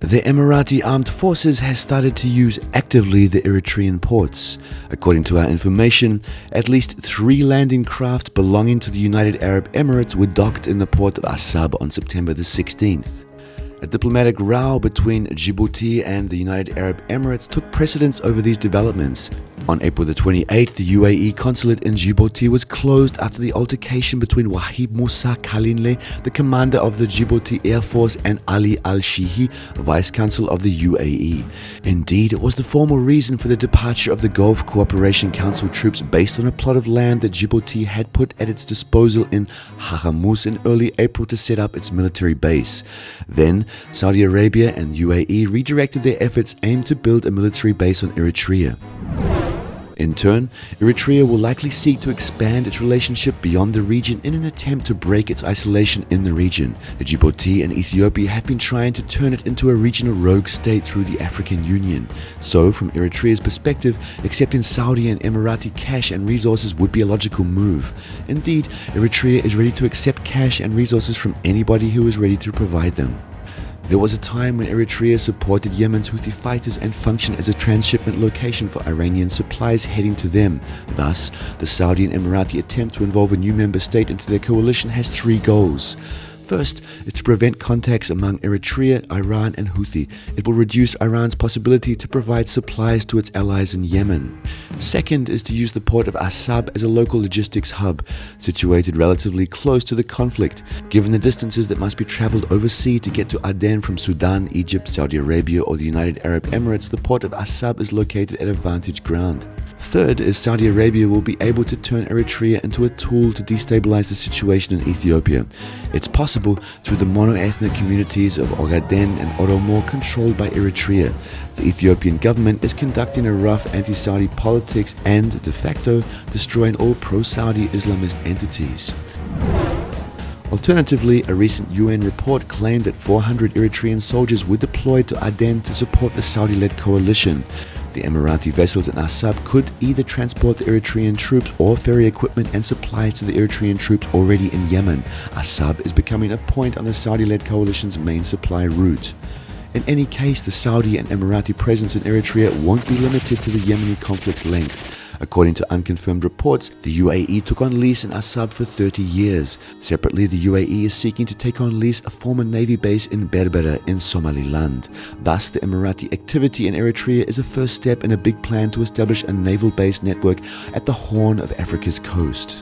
The Emirati Armed Forces has started to use actively the Eritrean ports. According to our information, at least 3 landing craft belonging to the United Arab Emirates were docked in the port of Assab on September the 16th. A diplomatic row between Djibouti and the United Arab Emirates took precedence over these developments. On April the 28th, the UAE consulate in Djibouti was closed after the altercation between Wahib Musa Kalinle, the commander of the Djibouti Air Force, and Ali Al-Shihi, vice consul of the UAE. Indeed, it was the formal reason for the departure of the Gulf Cooperation Council troops based on a plot of land that Djibouti had put at its disposal in Haramous in early April to set up its military base. Then, Saudi Arabia and UAE redirected their efforts aimed to build a military base on Eritrea. In turn, Eritrea will likely seek to expand its relationship beyond the region in an attempt to break its isolation in the region. Djibouti and Ethiopia have been trying to turn it into a regional rogue state through the African Union. So, from Eritrea's perspective, accepting Saudi and Emirati cash and resources would be a logical move. Indeed, Eritrea is ready to accept cash and resources from anybody who is ready to provide them. There was a time when Eritrea supported Yemen's Houthi fighters and functioned as a transshipment location for Iranian supplies heading to them. Thus, the Saudi and Emirati attempt to involve a new member state into their coalition has 3 goals. First is to prevent contacts among Eritrea, Iran and Houthi. It will reduce Iran's possibility to provide supplies to its allies in Yemen. Second is to use the port of Assab as a local logistics hub, situated relatively close to the conflict. Given the distances that must be traveled overseas to get to Aden from Sudan, Egypt, Saudi Arabia or the United Arab Emirates, the port of Assab is located at a vantage ground. Third is Saudi Arabia will be able to turn Eritrea into a tool to destabilize the situation in Ethiopia. It's possible through the mono-ethnic communities of Ogaden and Oromo controlled by Eritrea. The Ethiopian government is conducting a rough anti-Saudi politics and, de facto, destroying all pro-Saudi Islamist entities. Alternatively, a recent UN report claimed that 400 Eritrean soldiers were deployed to Aden to support the Saudi-led coalition. The Emirati vessels in Assab could either transport the Eritrean troops or ferry equipment and supplies to the Eritrean troops already in Yemen. Assab is becoming a point on the Saudi-led coalition's main supply route. In any case, the Saudi and Emirati presence in Eritrea won't be limited to the Yemeni conflict's length. According to unconfirmed reports, the UAE took on lease in Assab for 30 years. Separately, the UAE is seeking to take on lease a former navy base in Berbera in Somaliland. Thus, the Emirati activity in Eritrea is a first step in a big plan to establish a naval base network at the Horn of Africa's coast.